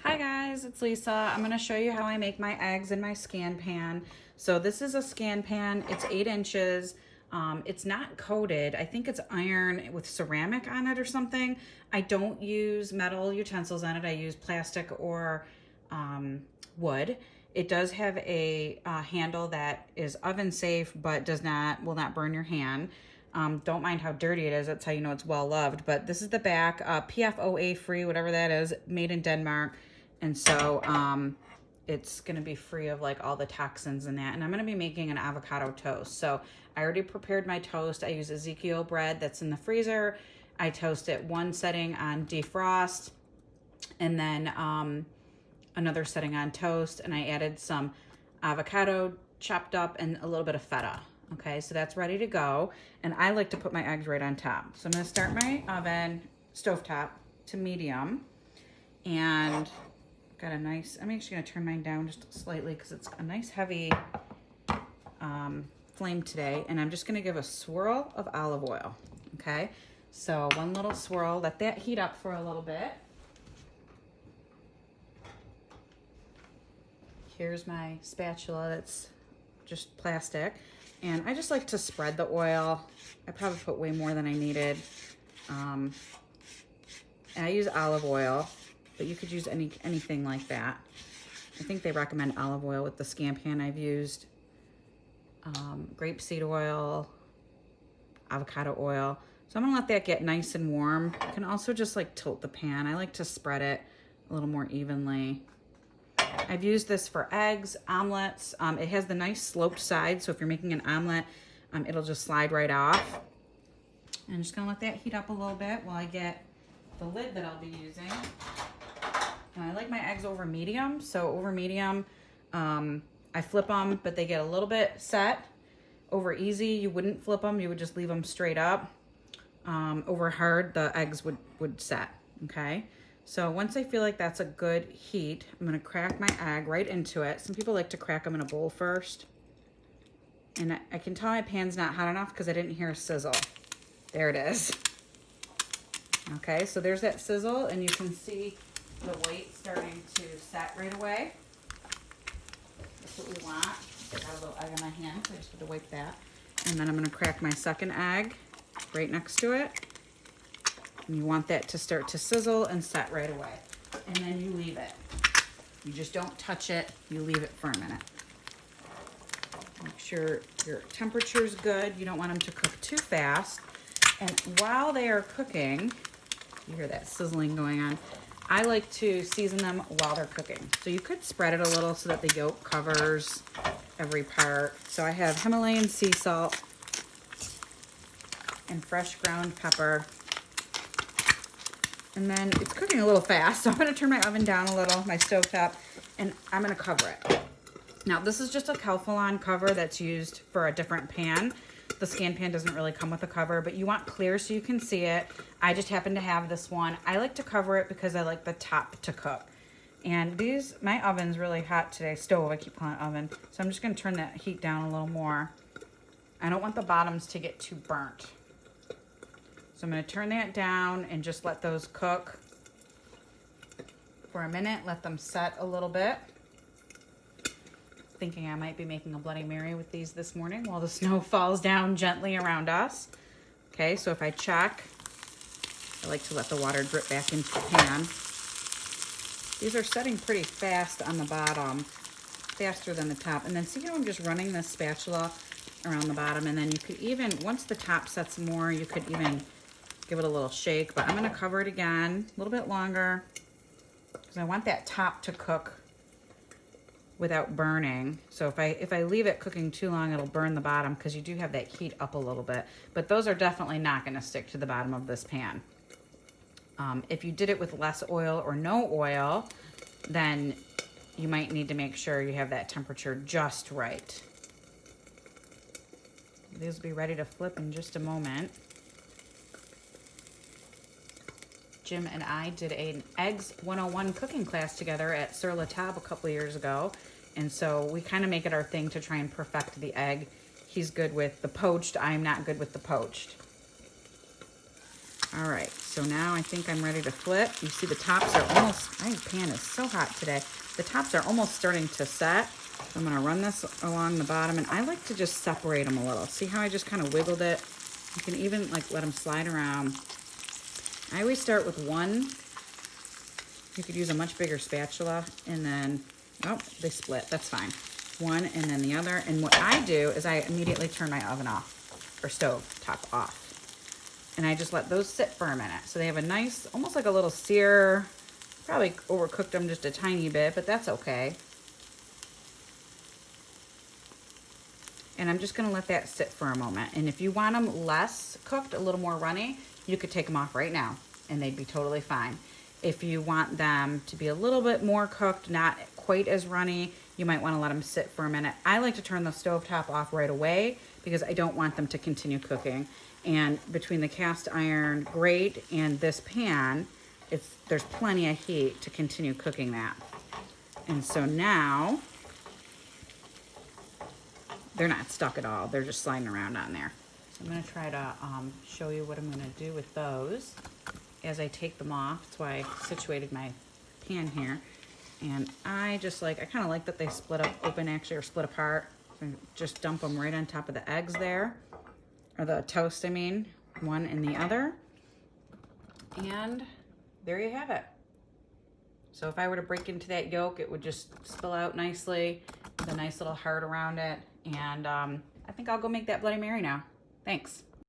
Hi guys, it's Lisa. I'm going to show you how I make my eggs in my Scanpan. So this is a Scanpan. It's 8 inches. It's not coated. I think it's iron with ceramic on it or something. I don't use metal utensils on it. I use plastic or wood. It does have a handle that is oven safe, but will not burn your hand. Don't mind how dirty it is. That's how you know it's well loved. But this is the back, PFOA free, whatever that is, made in Denmark. And so it's going to be free of like all the toxins and that. And I'm going to be making an avocado toast. So I already prepared my toast. I use Ezekiel bread that's in the freezer. I toast it one setting on defrost and then another setting on toast. And I added some avocado chopped up and a little bit of feta. Okay, so that's ready to go. And I like to put my eggs right on top. So I'm going to start my oven, stovetop, to medium. And got a nice, I'm actually going to turn mine down just slightly because it's a nice heavy flame today. And I'm just going to give a swirl of olive oil. Okay, so one little swirl, let that heat up for a little bit. Here's my spatula that's just plastic. And I just like to spread the oil. I probably put way more than I needed. And I use olive oil, but you could use anything like that. I think they recommend olive oil with the Scanpan. I've used grapeseed oil, avocado oil. So I'm gonna let that get nice and warm. You can also just like tilt the pan. I like to spread it a little more evenly. I've used this for eggs, omelets. It has the nice sloped side, so if you're making an omelet, it'll just slide right off. I'm just gonna let that heat up a little bit while I get the lid that I'll be using. And I like my eggs over medium, so over medium, I flip them, but they get a little bit set. Over easy, you wouldn't flip them, you would just leave them straight up. Over hard, the eggs would set, okay? So once I feel like that's a good heat, I'm gonna crack my egg right into it. Some people like to crack them in a bowl first. And I can tell my pan's not hot enough because I didn't hear a sizzle. There it is. Okay, so there's that sizzle and you can see the white starting to set right away. That's what we want. I got a little egg on my hand, so I just have to wipe that. And then I'm gonna crack my second egg right next to it. And you want that to start to sizzle and set right away. And then you leave it. You just don't touch it, you leave it for a minute. Make sure your temperature's good. You don't want them to cook too fast. And while they are cooking, you hear that sizzling going on, I like to season them while they're cooking. So you could spread it a little so that the yolk covers every part. So I have Himalayan sea salt and fresh ground pepper. And then it's cooking a little fast, so I'm gonna turn my oven down a little, my stovetop, and I'm gonna cover it. Now, this is just a Calphalon cover that's used for a different pan. The Scanpan doesn't really come with a cover, but you want clear so you can see it. I just happen to have this one. I like to cover it because I like the top to cook. And my oven's really hot today, stove, I keep calling it oven. So I'm just gonna turn that heat down a little more. I don't want the bottoms to get too burnt. So I'm going to turn that down and just let those cook for a minute. Let them set a little bit. Thinking I might be making a Bloody Mary with these this morning while the snow falls down gently around us. Okay, so if I check, I like to let the water drip back into the pan. These are setting pretty fast on the bottom, faster than the top. And then see how I'm just running this spatula around the bottom, and then you could even, once the top sets more, you could even give it a little shake, but I'm gonna cover it again a little bit longer because I want that top to cook without burning. So if I leave it cooking too long, it'll burn the bottom because you do have that heat up a little bit, but those are definitely not gonna stick to the bottom of this pan. If you did it with less oil or no oil, then you might need to make sure you have that temperature just right. These will be ready to flip in just a moment. Jim and I did an Eggs 101 cooking class together at Sur La Table a couple years ago. And so we kind of make it our thing to try and perfect the egg. He's good with the poached. I'm not good with the poached. All right, so now I think I'm ready to flip. You see the tops are almost, my pan is so hot today. The tops are almost starting to set. I'm gonna run this along the bottom, and I like to just separate them a little. See how I just kind of wiggled it? You can even like let them slide around. I always start with one. You could use a much bigger spatula, and then, oh, they split, that's fine. One and then the other, and what I do is I immediately turn my oven off, or stove top off. And I just let those sit for a minute. So they have a nice, almost like a little sear. Probably overcooked them just a tiny bit, but that's okay. And I'm just gonna let that sit for a moment. And if you want them less cooked, a little more runny, you could take them off right now and they'd be totally fine. If you want them to be a little bit more cooked, not quite as runny, you might wanna let them sit for a minute. I like to turn the stovetop off right away because I don't want them to continue cooking. And between the cast iron grate and this pan, there's plenty of heat to continue cooking that. And so now, they're not stuck at all. They're just sliding around on there. So I'm gonna try to show you what I'm gonna do with those as I take them off. That's why I situated my pan here. And I kind of like that they split up open actually, or split apart. So just dump them right on top of the eggs there. Or the toast, I mean, one and the other. And there you have it. So if I were to break into that yolk, it would just spill out nicely with a nice little heart around it. And I think I'll go make that Bloody Mary now. Thanks.